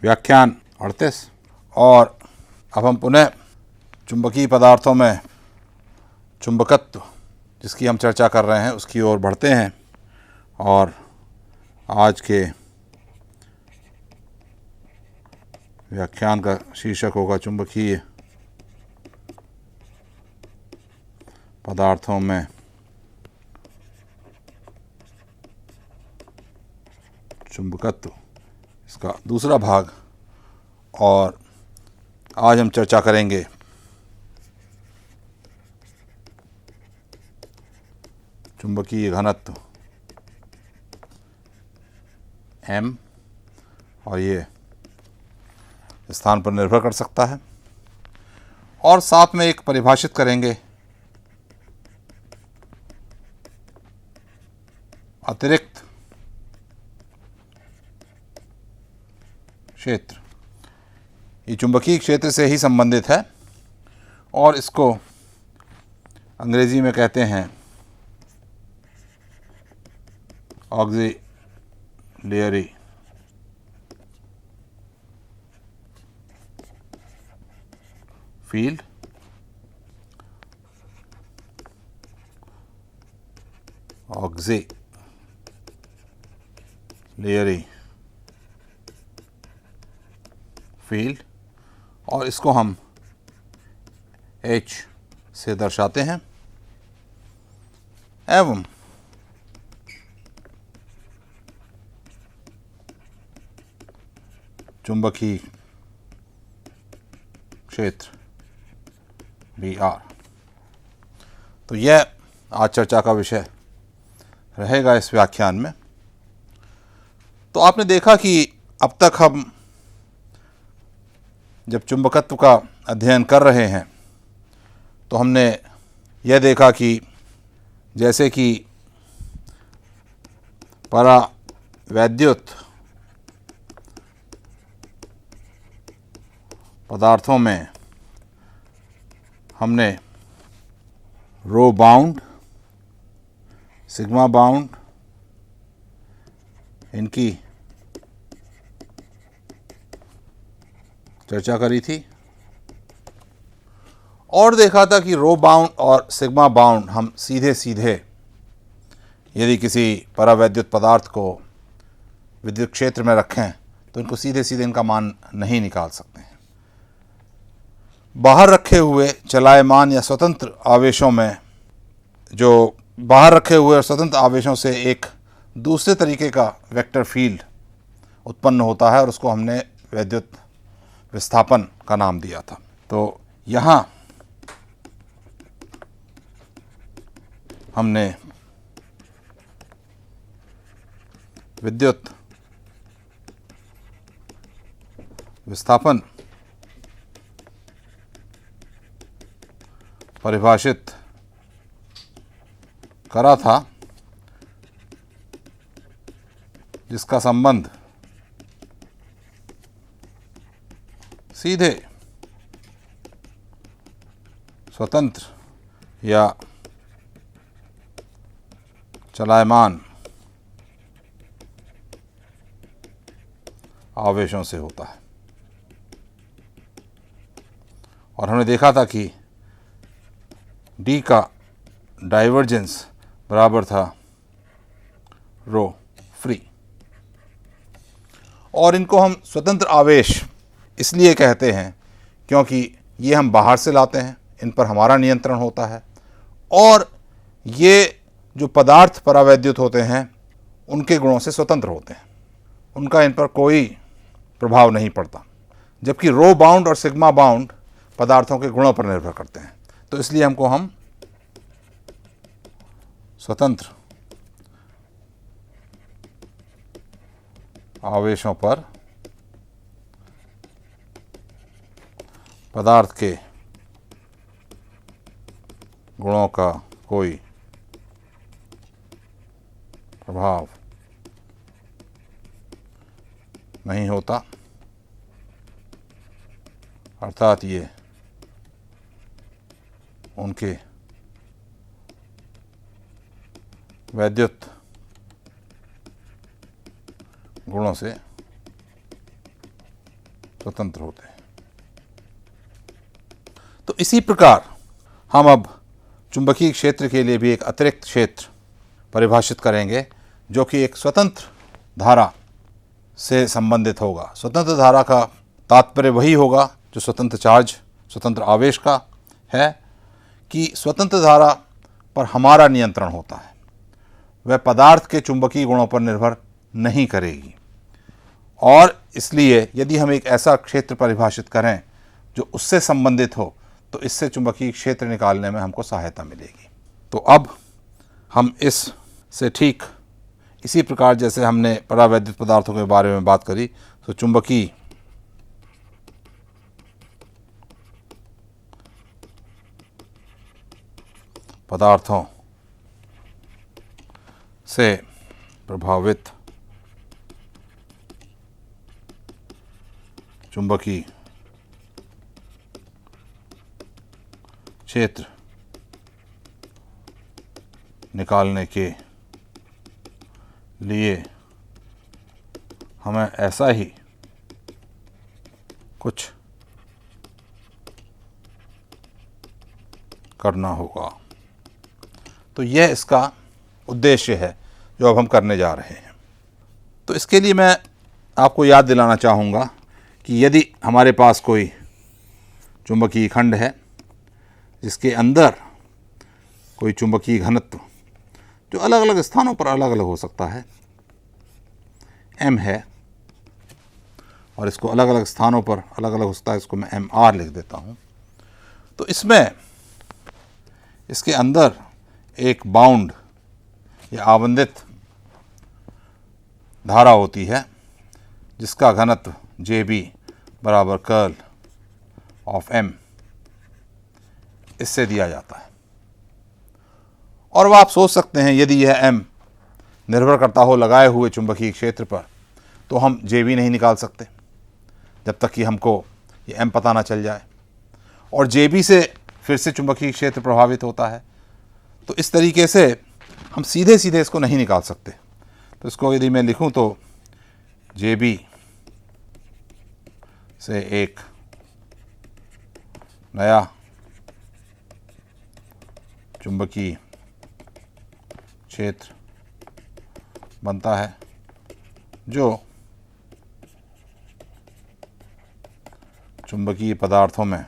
व्याख्यान 38। और अब हम पुनः चुंबकीय पदार्थों में चुंबकत्व जिसकी हम चर्चा कर रहे हैं उसकी ओर बढ़ते हैं। और आज के व्याख्यान का शीर्षक होगा चुंबकीय पदार्थों में चुंबकत्व, इसका दूसरा भाग। और आज हम चर्चा करेंगे चुंबकीय घनत्व m, और ये स्थान पर निर्भर कर सकता है। और साथ में एक परिभाषित करेंगे अतिरिक्त क्षेत्र। ये चुंबकीय क्षेत्र से ही संबंधित है और इसको अंग्रेजी में कहते हैं ऑक्सिलियरी फील्ड। ऑक्सिलियरी फील्ड, और इसको हम H से दर्शाते हैं। एवं चुंबकीय क्षेत्र Br। तो यह आज चर्चा का विषय रहेगा इस व्याख्यान में। तो आपने देखा कि अब तक हम जब चुंबकत्व का अध्ययन कर रहे हैं तो हमने यह देखा कि जैसे कि परावैद्युत पदार्थों में हमने रो बाउंड, सिग्मा बाउंड, इनकी चर्चा करी थी और देखा था कि रो बाउंड और सिग्मा बाउंड हम सीधे सीधे यदि किसी परावैद्युत पदार्थ को विद्युत क्षेत्र में रखें तो इनको सीधे सीधे इनका मान नहीं निकाल सकते हैं। बाहर रखे हुए चलायमान या स्वतंत्र आवेशों में जो बाहर रखे हुए और स्वतंत्र आवेशों से एक दूसरे तरीके का वेक्टर फील्ड उत्पन्न होता है और उसको हमने वैद्युत विस्थापन का नाम दिया था। तो यहाँ हमने विद्युत विस्थापन परिभाषित करा था जिसका संबंध सीधे स्वतंत्र या चलायमान आवेशों से होता है। और हमने देखा था कि D का डाइवर्जेंस बराबर था रो फ्री। और इनको हम स्वतंत्र आवेश इसलिए कहते हैं क्योंकि ये हम बाहर से लाते हैं, इन पर हमारा नियंत्रण होता है और ये जो पदार्थ परावैद्युत होते हैं उनके गुणों से स्वतंत्र होते हैं, उनका इन पर कोई प्रभाव नहीं पड़ता। जबकि रो बाउंड और सिग्मा बाउंड पदार्थों के गुणों पर निर्भर करते हैं। तो इसलिए हमको हम स्वतंत्र आवेशों पर पदार्थ के गुणों का कोई प्रभाव नहीं होता, अर्थात ये उनके वैद्युत गुणों से स्वतंत्र होते हैं। तो इसी प्रकार हम अब चुंबकीय क्षेत्र के लिए भी एक अतिरिक्त क्षेत्र परिभाषित करेंगे जो कि एक स्वतंत्र धारा से संबंधित होगा। स्वतंत्र धारा का तात्पर्य वही होगा जो स्वतंत्र चार्ज, स्वतंत्र आवेश का है, कि स्वतंत्र धारा पर हमारा नियंत्रण होता है, वह पदार्थ के चुंबकीय गुणों पर निर्भर नहीं करेगी। और इसलिए यदि हम एक ऐसा क्षेत्र परिभाषित करें जो उससे संबंधित हो तो इससे चुंबकीय क्षेत्र निकालने में हमको सहायता मिलेगी। तो अब हम इस से ठीक इसी प्रकार जैसे हमने परावैद्युत पदार्थों के बारे में बात करी, तो चुंबकीय पदार्थों से प्रभावित चुंबकीय क्षेत्र निकालने के लिए हमें ऐसा ही कुछ करना होगा। तो यह इसका उद्देश्य है जो अब हम करने जा रहे हैं। तो इसके लिए मैं आपको याद दिलाना चाहूँगा कि यदि हमारे पास कोई चुंबकीय खंड है जिसके अंदर कोई चुंबकीय घनत्व जो अलग अलग स्थानों पर अलग अलग हो सकता है m है, और इसको अलग अलग स्थानों पर अलग अलग हो सकता है, इसको मैं mr लिख देता हूँ। तो इसमें इसके अंदर एक बाउंड या आबंधित धारा होती है जिसका घनत्व JB बराबर कर्ल ऑफ m इससे दिया जाता है। और वह आप सोच सकते हैं यदि यह m निर्भर करता हो लगाए हुए चुंबकीय क्षेत्र पर तो हम JB नहीं निकाल सकते जब तक कि हमको ये m पता ना चल जाए, और JB से फिर से चुंबकीय क्षेत्र प्रभावित होता है। तो इस तरीके से हम सीधे सीधे इसको नहीं निकाल सकते। तो इसको यदि मैं लिखूं तो JB से एक नया चुंबकीय क्षेत्र बनता है जो चुंबकीय पदार्थों में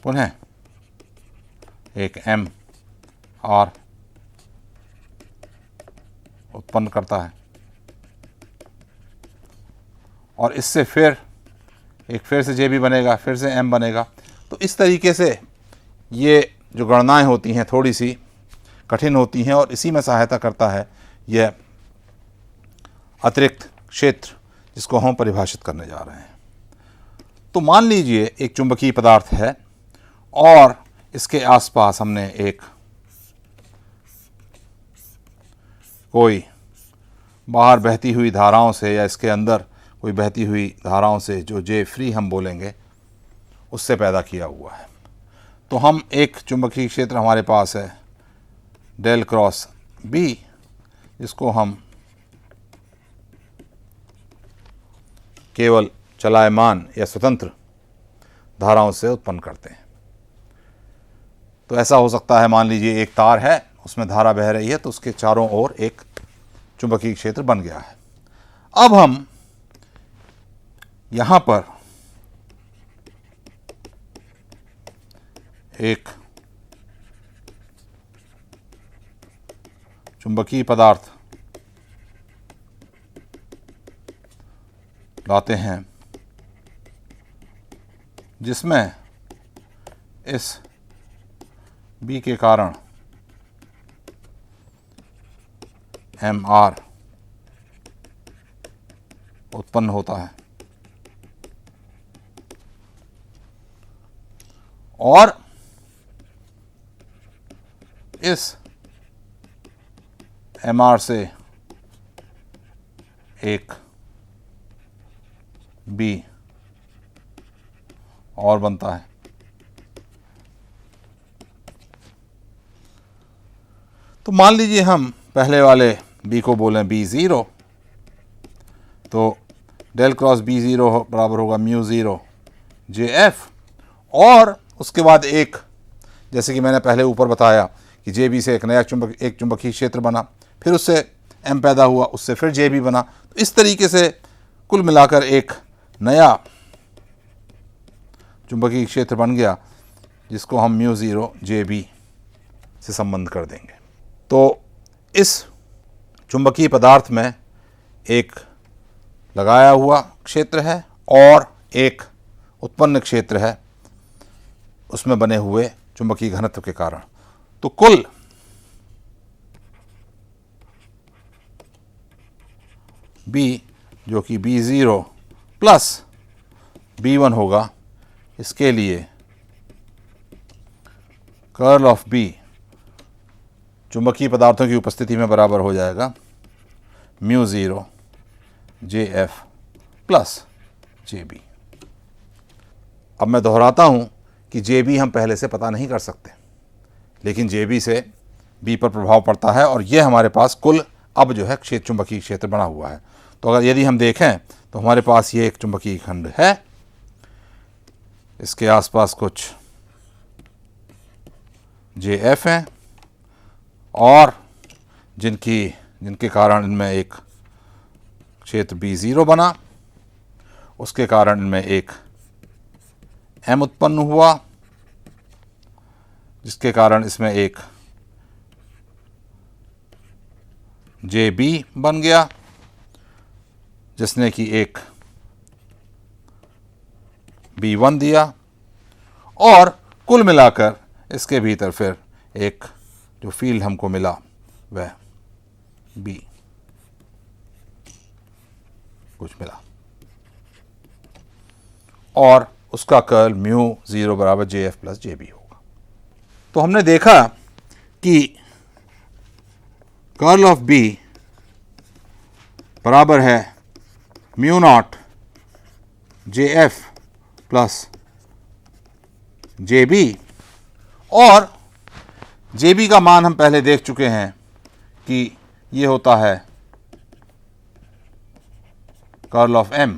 पुनः एक mr उत्पन्न करता है, और इससे फिर से JB बनेगा, फिर से m बनेगा। तो इस तरीके से ये जो गणनाएं होती हैं थोड़ी सी कठिन होती हैं, और इसी में सहायता करता है यह अतिरिक्त क्षेत्र जिसको हम परिभाषित करने जा रहे हैं। तो मान लीजिए एक चुंबकीय पदार्थ है और इसके आसपास हमने एक कोई बाहर बहती हुई धाराओं से या इसके अंदर कोई बहती हुई धाराओं से जो J फ्री हम बोलेंगे उससे पैदा किया हुआ है। तो हम एक चुंबकीय क्षेत्र हमारे पास है डेल क्रॉस B, जिसको हम केवल चलायमान या स्वतंत्र धाराओं से उत्पन्न करते हैं। तो ऐसा हो सकता है, मान लीजिए एक तार है उसमें धारा बह रही है तो उसके चारों ओर एक चुंबकीय क्षेत्र बन गया है। अब हम यहाँ पर एक चुंबकीय पदार्थ लाते हैं जिसमें इस B के कारण mr उत्पन्न होता है, और इस mr से एक B और बनता है। तो मान लीजिए हम पहले वाले B को बोलें B0 तो डेल क्रॉस बी ज़ीरो बराबर होगा म्यू ज़ीरो जे एफ, और उसके बाद एक, जैसे कि मैंने पहले ऊपर बताया कि जे बी से एक नया चुंबकीय क्षेत्र बना, फिर उससे एम पैदा हुआ, उससे फिर जे बी बना। तो इस तरीके से कुल मिलाकर एक नया चुंबकीय क्षेत्र बन गया जिसको हम म्यू ज़ीरो जे बी से संबंध कर देंगे। तो इस चुंबकीय पदार्थ में एक लगाया हुआ क्षेत्र है और एक उत्पन्न क्षेत्र है उसमें बने हुए चुंबकीय घनत्व के कारण। तो कुल B जो कि B0 प्लस B1 होगा, इसके लिए कर्ल ऑफ B चुंबकीय पदार्थों की उपस्थिति में बराबर हो जाएगा mu zero J F plus J B. अब मैं दोहराता हूँ कि जे बी हम पहले से पता नहीं कर सकते, लेकिन जे बी से बी पर प्रभाव पड़ता है और ये हमारे पास कुल अब जो है चुंबकीय क्षेत्र बना हुआ है। तो अगर यदि हम देखें तो हमारे पास ये एक चुंबकीय खंड है, इसके आसपास कुछ जे एफ हैं और जिनके कारण इनमें एक क्षेत्र B0 बना, उसके कारण इनमें एक M उत्पन्न हुआ, जिसके कारण इसमें एक JB बन गया, जिसने कि एक B1 दिया, और कुल मिलाकर इसके भीतर फिर एक जो फील्ड हमको मिला वह B कुछ मिला, और उसका कर्ल म्यू ज़ीरो बराबर J F plus J B होगा। तो हमने देखा कि कर्ल ऑफ B बराबर है mu not J F plus J B, और जे बी का मान हम पहले देख चुके हैं कि ये होता है कर्ल ऑफ M,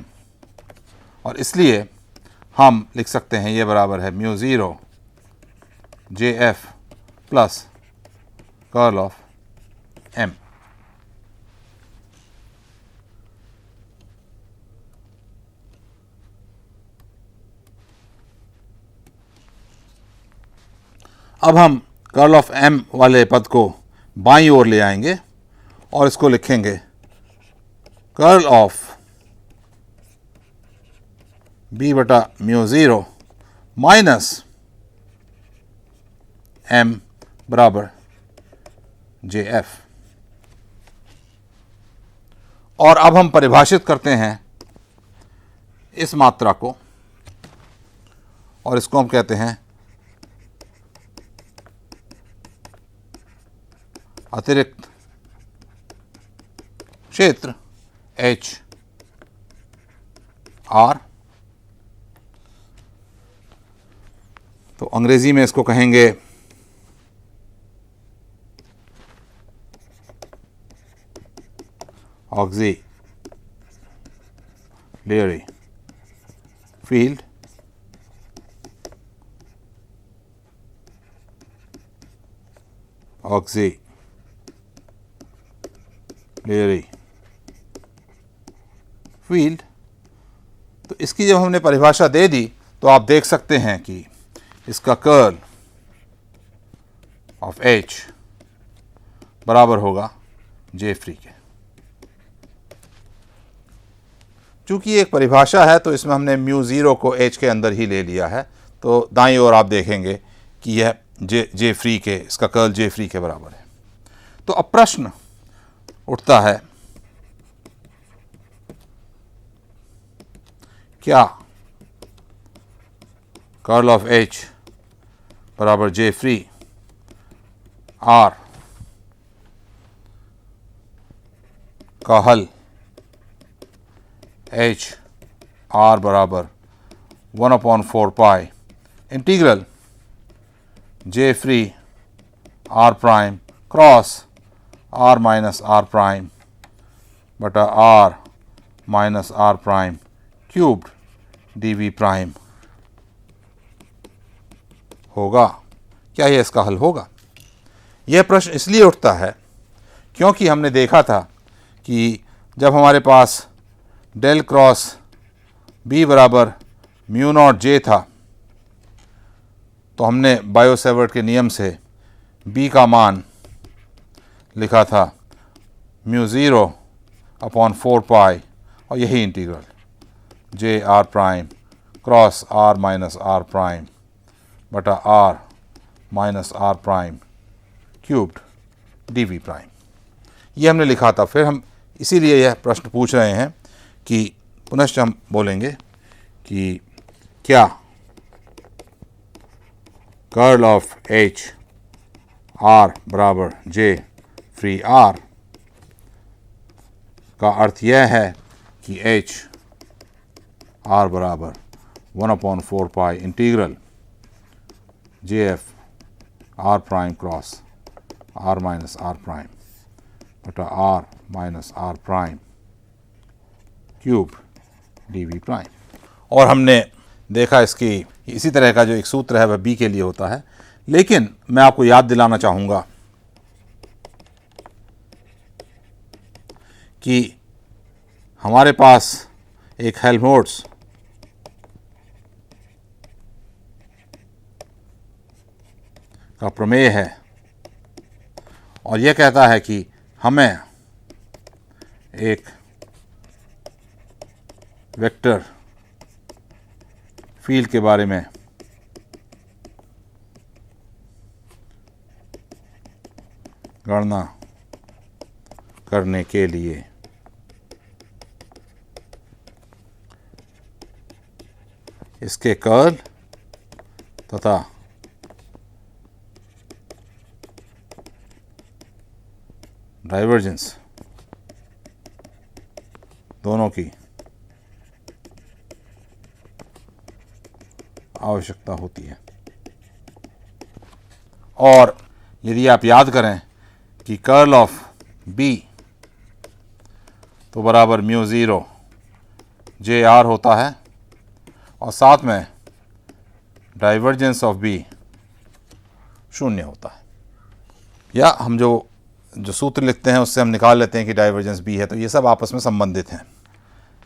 और इसलिए हम लिख सकते हैं ये बराबर है mu zero J F plus curl of M। अब हम कर्ल ऑफ M वाले पद को बाईं ओर ले आएंगे और इसको लिखेंगे कर्ल ऑफ B बटा म्यू ज़ीरो माइनस M बराबर जे एफ। और अब हम परिभाषित करते हैं इस मात्रा को, और इसको हम कहते हैं अतिरिक्त क्षेत्र एच आर। तो अंग्रेजी में इसको कहेंगे ऑक्सिलियरी फील्ड, ऑक्सिलियरी फील्ड। तो इसकी जब हमने परिभाषा दे दी तो आप देख सकते हैं कि इसका कर्ल ऑफ H बराबर होगा जे फ्री के। चूंकि एक परिभाषा है तो इसमें हमने म्यू ज़ीरो को H के अंदर ही ले लिया है, तो दाईं ओर आप देखेंगे कि यह जे फ्री के, इसका कर्ल जे फ्री के बराबर है। तो अब प्रश्न उठता है, क्या कर्ल ऑफ H बराबर जे फ्री आर का हल H R बराबर 1/4 pi integral J free R prime cross R minus R prime बटा R minus R prime cubed d V prime होगा। क्या यह इसका हल होगा? यह प्रश्न इसलिए उठता है क्योंकि हमने देखा था कि जब हमारे पास डेल क्रॉस बी बराबर म्यू नॉट जे था तो हमने बायो-सेवर्ट के नियम से बी का मान लिखा था म्यू ज़ीरो अपॉन 4 पाई और यही integral J R prime cross R minus R prime बटा R minus R prime cubed d V prime, ये हमने लिखा था। फिर हम इसीलिए यह प्रश्न पूछ रहे हैं कि पुनश्च हम बोलेंगे कि क्या कर्ल ऑफ एच आर बराबर जे फ्री आर का अर्थ यह है कि एच आर बराबर 1/4 pi integral J F R prime cross R minus R prime बटा R minus R prime cube d V prime. और हमने देखा इसकी इसी तरह का जो एक सूत्र है वह बी के लिए होता है, लेकिन मैं आपको याद दिलाना चाहूँगा कि हमारे पास एक हेल्महोल्ट्ज़ का प्रमेय है और यह कहता है कि हमें एक वेक्टर फील्ड के बारे में गणना करने के लिए इसके कर्ल तथा डाइवर्जेंस दोनों की आवश्यकता होती है। और यदि आप याद करें कि कर्ल ऑफ बी तो बराबर म्यू ज़ीरो जे आर होता है और साथ में डाइवर्जेंस ऑफ बी शून्य होता है, या हम जो सूत्र लिखते हैं उससे हम निकाल लेते हैं कि डाइवर्जेंस बी है, तो ये सब आपस में संबंधित हैं।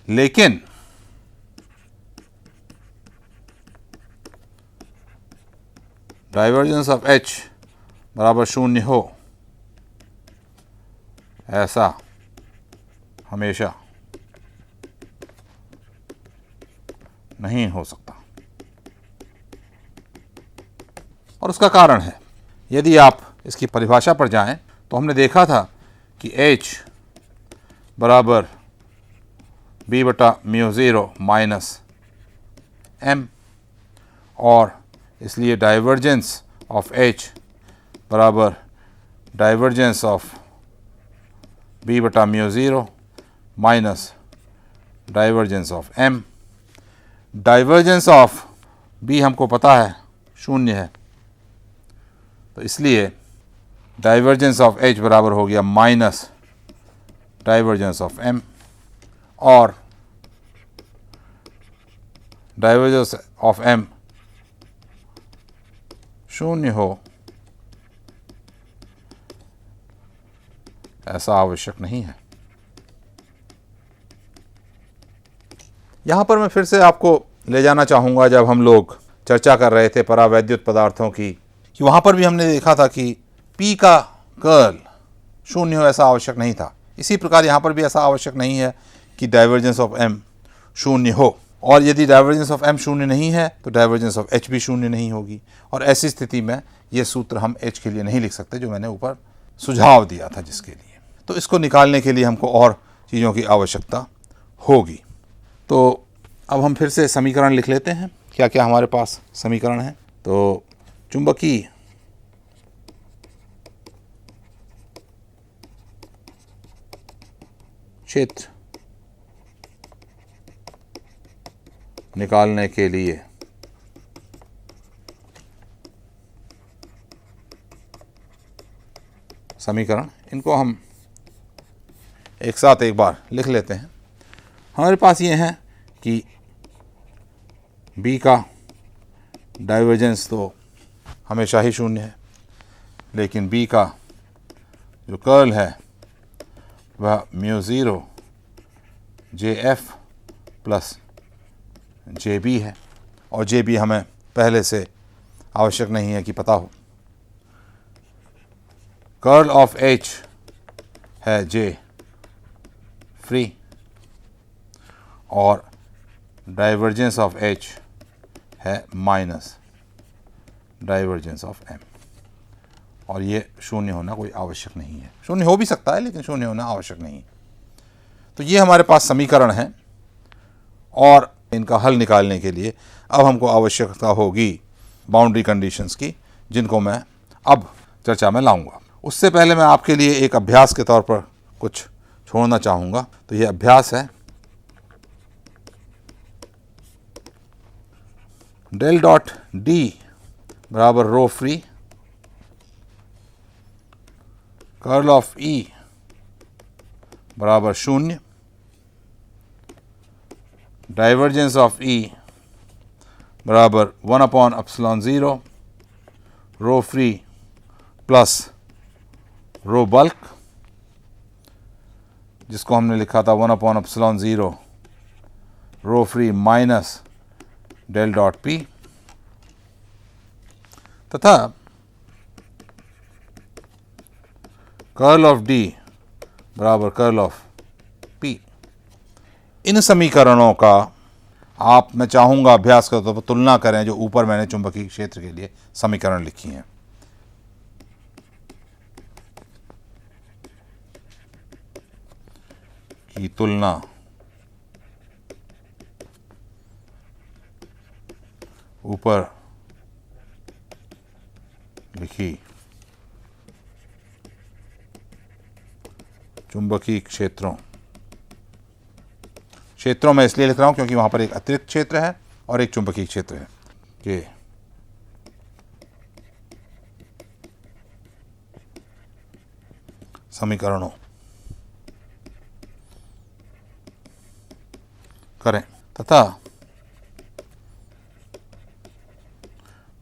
लेकिन डाइवर्जेंस ऑफ एच बराबर शून्य हो ऐसा हमेशा नहीं हो सकता। और उसका कारण है, यदि आप इसकी परिभाषा पर जाएं तो हमने देखा था कि H बराबर बी बटा म्यू ज़ीरो माइनस एम, और इसलिए डाइवर्जेंस ऑफ H बराबर डाइवर्जेंस ऑफ बी बटा mu zero minus divergence of M. Divergence of B हमको पता है शून्य है, तो इसलिए डाइवर्जेंस ऑफ H बराबर हो गया माइनस डाइवर्जेंस ऑफ M, और डाइवर्जेंस ऑफ M शून्य हो ऐसा आवश्यक नहीं है। यहाँ पर मैं फिर से आपको ले जाना चाहूँगा जब हम लोग चर्चा कर रहे थे परावैद्युत पदार्थों की, कि वहाँ पर भी हमने देखा था कि P का कर्ल शून्य हो ऐसा आवश्यक नहीं था। इसी प्रकार यहाँ पर भी ऐसा आवश्यक नहीं है कि डाइवर्जेंस ऑफ M शून्य हो, और यदि डाइवर्जेंस ऑफ M शून्य नहीं है तो डाइवर्जेंस ऑफ H भी शून्य नहीं होगी, और ऐसी स्थिति में ये सूत्र हम H के लिए नहीं लिख सकते जो मैंने ऊपर सुझाव दिया था जिसके लिए। तो इसको निकालने के लिए हमको और चीज़ों की आवश्यकता होगी। तो अब हम फिर से समीकरण लिख लेते हैं, क्या क्या हमारे पास समीकरण हैं। तो चुंबकीय क्षेत्र निकालने के लिए समीकरण, इनको हम एक साथ एक बार लिख लेते हैं। हमारे पास ये है कि B का डाइवर्जेंस तो हमेशा ही शून्य है, लेकिन B का जो कर्ल है वह mu zero JF plus JB है, और JB हमें पहले से आवश्यक नहीं है कि पता हो। कर्ल ऑफ H है J फ्री, और डाइवर्जेंस ऑफ H है माइनस डाइवर्जेंस ऑफ M, और ये शून्य होना कोई आवश्यक नहीं है। शून्य हो भी सकता है लेकिन शून्य होना आवश्यक नहीं है। तो ये हमारे पास समीकरण है, और इनका हल निकालने के लिए अब हमको आवश्यकता होगी बाउंड्री कंडीशंस की, जिनको मैं अब चर्चा में लाऊंगा। उससे पहले मैं आपके लिए एक अभ्यास के तौर पर कुछ छोड़ना चाहूँगा। तो ये अभ्यास है, डेल डॉट D बराबर rho free curl of E बराबर शून्य, डाइवर्जेंस ऑफ E बराबर 1/ε0 rho free plus rho bulk, जिसको हमने लिखा था 1/ε0 rho free minus del dot P, तथा कर्ल ऑफ D बराबर कर्ल ऑफ P। इन समीकरणों का मैं चाहूँगा अभ्यास के तौर पर तुलना करें जो ऊपर मैंने चुंबकीय क्षेत्र के लिए समीकरण लिखी हैं। की तुलना ऊपर लिखी चुंबकीय क्षेत्रों में इसलिए लिख रहा हूं क्योंकि वहां पर एक अतिरिक्त क्षेत्र है और एक चुंबकीय क्षेत्र है कि समीकरणों करें तथा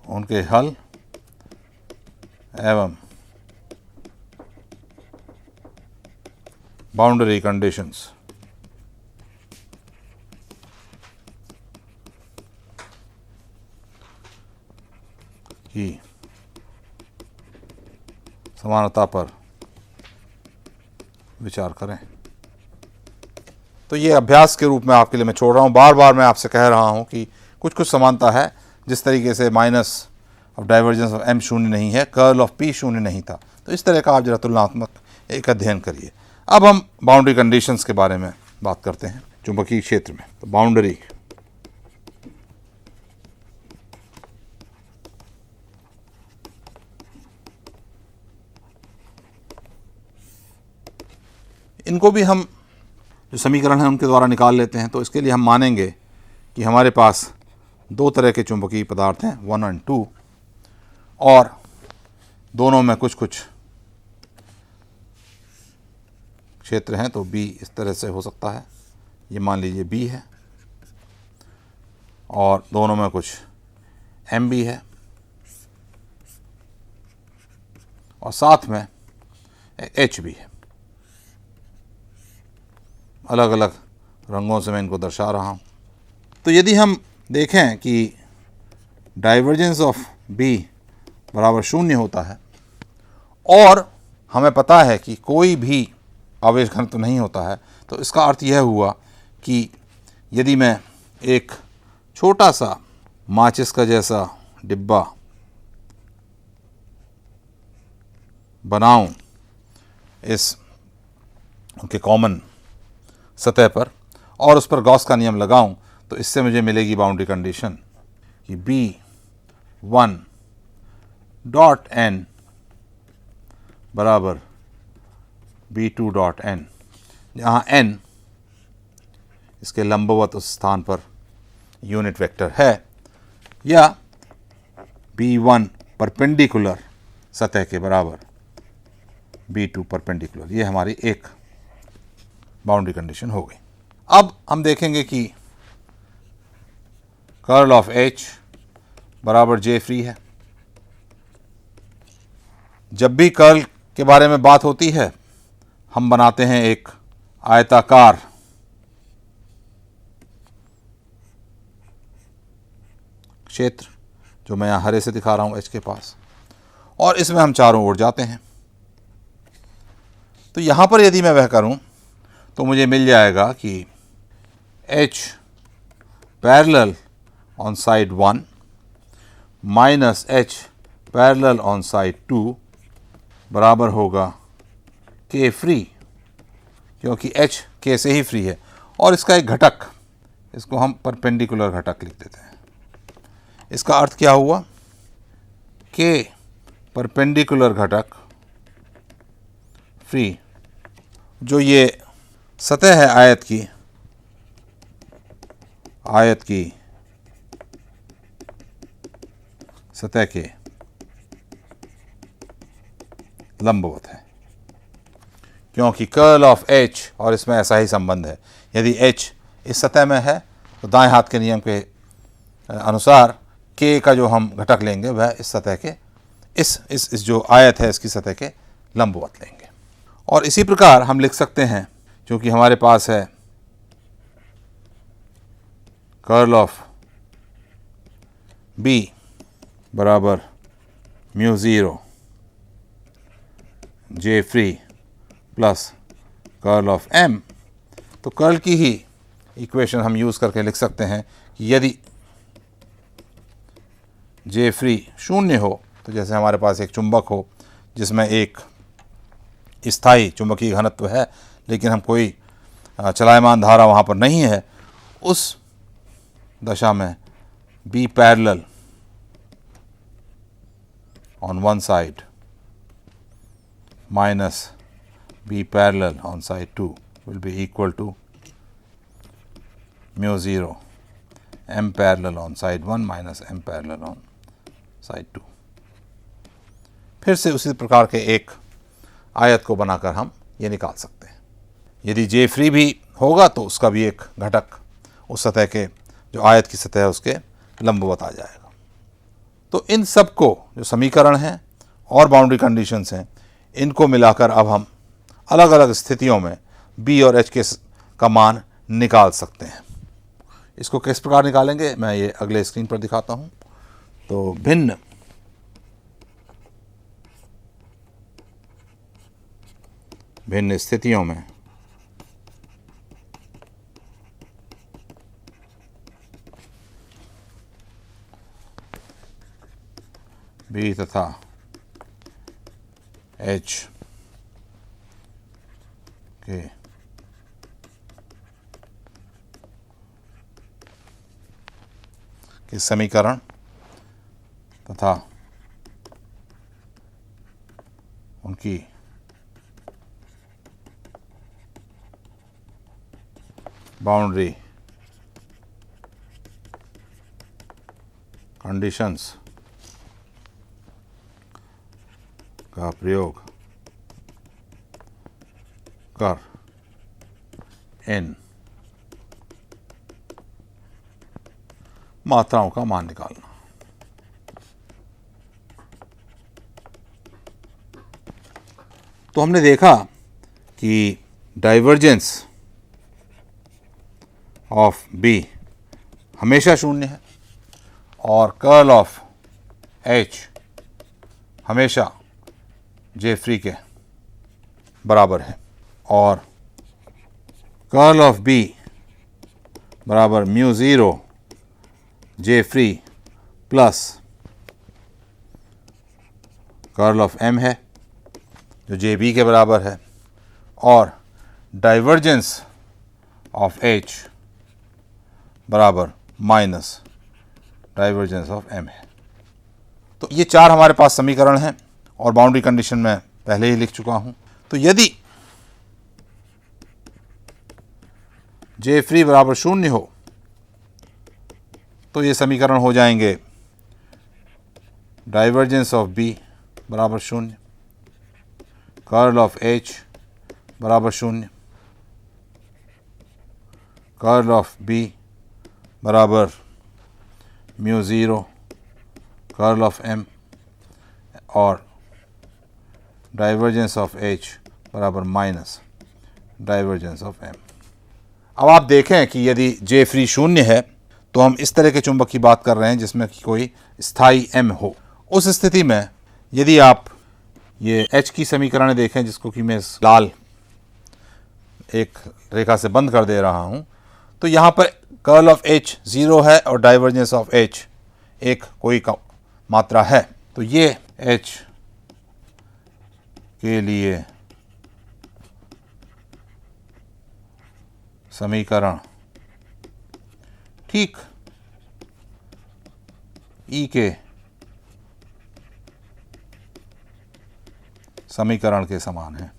उनके हल एवं बाउंड्री कंडीशंस की समानता पर विचार करें। तो ये अभ्यास के रूप में आपके लिए मैं छोड़ रहा हूँ। बार बार मैं आपसे कह रहा हूँ कि कुछ कुछ समानता है। जिस तरीके से minus of divergence of M शून्य नहीं है, कर्ल ऑफ P शून्य नहीं था, तो इस तरह का आप जरा तुलनात्मक एक अध्ययन करिए। अब हम बाउंड्री कंडीशंस के बारे में बात करते हैं चुंबकीय क्षेत्र में। तो बाउंड्री इनको भी हम जो समीकरण है उनके द्वारा निकाल लेते हैं। तो इसके लिए हम मानेंगे कि हमारे पास दो तरह के चुंबकीय पदार्थ हैं, 1 और 2, और दोनों में कुछ कुछ क्षेत्र हैं। तो B इस तरह से हो सकता है, ये मान लीजिए B है, और दोनों में कुछ MB है, और साथ में H भी है। अलग अलग रंगों से मैं इनको दर्शा रहा हूँ। तो यदि हम देखें कि डाइवर्जेंस ऑफ B बराबर शून्य होता है, और हमें पता है कि कोई भी आवेश घनत्व नहीं होता है, तो इसका अर्थ यह हुआ कि यदि मैं एक छोटा सा माचिस का जैसा डिब्बा बनाऊं इस उनके कॉमन सतह पर और उस पर गॉस का नियम लगाऊं, तो इससे मुझे मिलेगी बाउंड्री कंडीशन कि B1 डॉट N बराबर B2 डॉट N, जहाँ N इसके लंबवत उस स्थान पर यूनिट वेक्टर है, या B1 परपेंडिकुलर सतह के बराबर B2 परपेंडिकुलर। ये हमारी एक बाउंड्री कंडीशन हो गई। अब हम देखेंगे कि कर्ल ऑफ एच बराबर जे फ्री है। जब भी कर्ल के बारे में बात होती है हम बनाते हैं एक आयताकार क्षेत्र, जो मैं यहाँ हरे से दिखा रहा हूँ एच के पास, और इसमें हम चारों ओर जाते हैं। तो यहाँ पर यदि मैं वह करूँ तो मुझे मिल जाएगा कि H parallel on side 1 minus H parallel on side 2 बराबर होगा के फ्री, क्योंकि एच के से ही फ्री है। और इसका एक घटक, इसको हम परपेंडिकुलर घटक लिख देते हैं। इसका अर्थ क्या हुआ? के परपेंडिकुलर घटक फ्री, जो ये सतह है आयत की सतह के लंबवत है, क्योंकि कर्ल ऑफ एच और इसमें ऐसा ही संबंध है। यदि एच इस सतह में है तो दाएं हाथ के नियम के अनुसार के का जो हम घटक लेंगे वह इस सतह के इस जो आयत है इसकी सतह के लंबवत लेंगे। और इसी प्रकार हम लिख सकते हैं, क्योंकि हमारे पास है कर्ल ऑफ बी बराबर mu zero J free plus curl of M, तो कर्ल की ही इक्वेशन हम यूज़ करके लिख सकते हैं कि यदि जे फ्री शून्य हो, तो जैसे हमारे पास एक चुंबक हो जिसमें एक स्थायी चुंबकीय घनत्व है लेकिन हम कोई चलायमान धारा वहाँ पर नहीं है, उस दशा में B parallel on one side minus B parallel on side 2 will be equal to mu zero M parallel on side 1 minus M parallel on side 2। फिर से उसी प्रकार के एक आयत को बनाकर हम ये निकाल सकते हैं। यदि जे फ्री भी होगा तो उसका भी एक घटक उस सतह के, जो आयत की सतह है उसके लंबवत आ जाएगा। तो इन सब को जो समीकरण हैं और बाउंड्री कंडीशंस हैं, इनको मिलाकर अब हम अलग अलग स्थितियों में बी और एच के का मान निकाल सकते हैं। इसको किस प्रकार निकालेंगे मैं ये अगले स्क्रीन पर दिखाता हूँ। तो भिन्न स्थितियों में बी तथा एच के समीकरण तथा उनकी बाउंड्री कंडीशंस का प्रयोग कर इन मात्राओं का मान निकालना। तो हमने देखा कि डाइवर्जेंस ऑफ बी हमेशा शून्य है और कर्ल ऑफ एच हमेशा जे फ्री के बराबर है, और कर्ल ऑफ बी बराबर mu zero J free plus curl of M है जो जे बी के बराबर है, और डाइवर्जेंस ऑफ एच बराबर माइनस डाइवर्जेंस ऑफ एम है। तो ये चार हमारे पास समीकरण हैं और बाउंड्री कंडीशन मैं पहले ही लिख चुका हूं। तो यदि जे फ्री बराबर शून्य हो तो ये समीकरण हो जाएंगे डाइवर्जेंस ऑफ बी बराबर शून्य, कर्ल ऑफ एच बराबर शून्य, कर्ल ऑफ बी बराबर mu zero curl of M और डाइवर्जेंस ऑफ एच बराबर माइनस डाइवर्जेंस ऑफ एम। अब आप देखें कि यदि जे फ्री शून्य है तो हम इस तरह के चुंबक की बात कर रहे हैं जिसमें कि कोई स्थायी एम हो। उस स्थिति में यदि आप ये एच की समीकरण देखें, जिसको कि मैं इस लाल एक रेखा से बंद कर दे रहा हूं, तो यहाँ पर कर्ल ऑफ एच ज़ीरो है और डाइवर्जेंस ऑफ एच एक कोई का मात्रा है। तो ये एच के लिए समीकरण ठीक ई के समीकरण के समान है,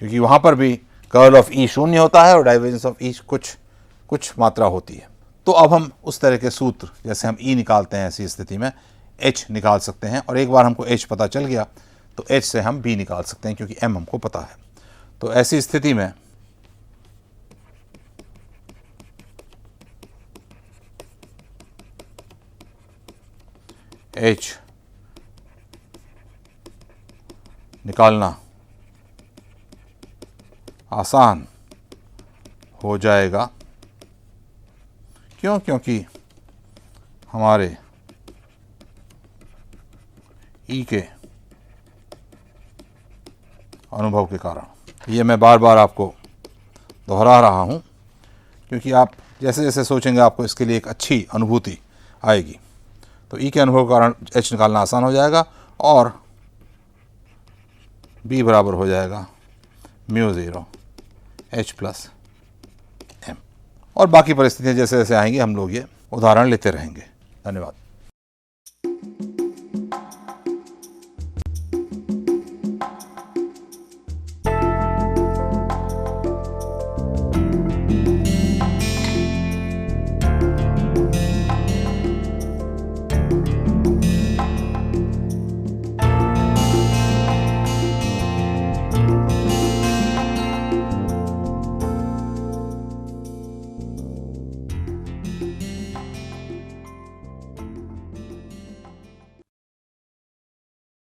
क्योंकि वहां पर भी कर्ल ऑफ ई शून्य होता है और डाइवर्जेंस ऑफ ई कुछ मात्रा होती है। तो अब हम उस तरह के सूत्र, जैसे हम ई निकालते हैं, ऐसी स्थिति में एच निकाल सकते हैं, और एक बार हमको एच पता चल गया तो एच से हम बी निकाल सकते हैं, क्योंकि एम हमको पता है। तो ऐसी स्थिति में एच निकालना आसान हो जाएगा। क्यों? क्योंकि हमारे ई के अनुभव के कारण। ये मैं बार बार आपको दोहरा रहा हूँ, क्योंकि आप जैसे जैसे सोचेंगे आपको इसके लिए एक अच्छी अनुभूति आएगी। तो ई के अनुभव के कारण एच निकालना आसान हो जाएगा और बी बराबर हो जाएगा mu zero H plus M. और बाकी परिस्थितियाँ जैसे जैसे आएंगी हम लोग ये उदाहरण लेते रहेंगे। धन्यवाद।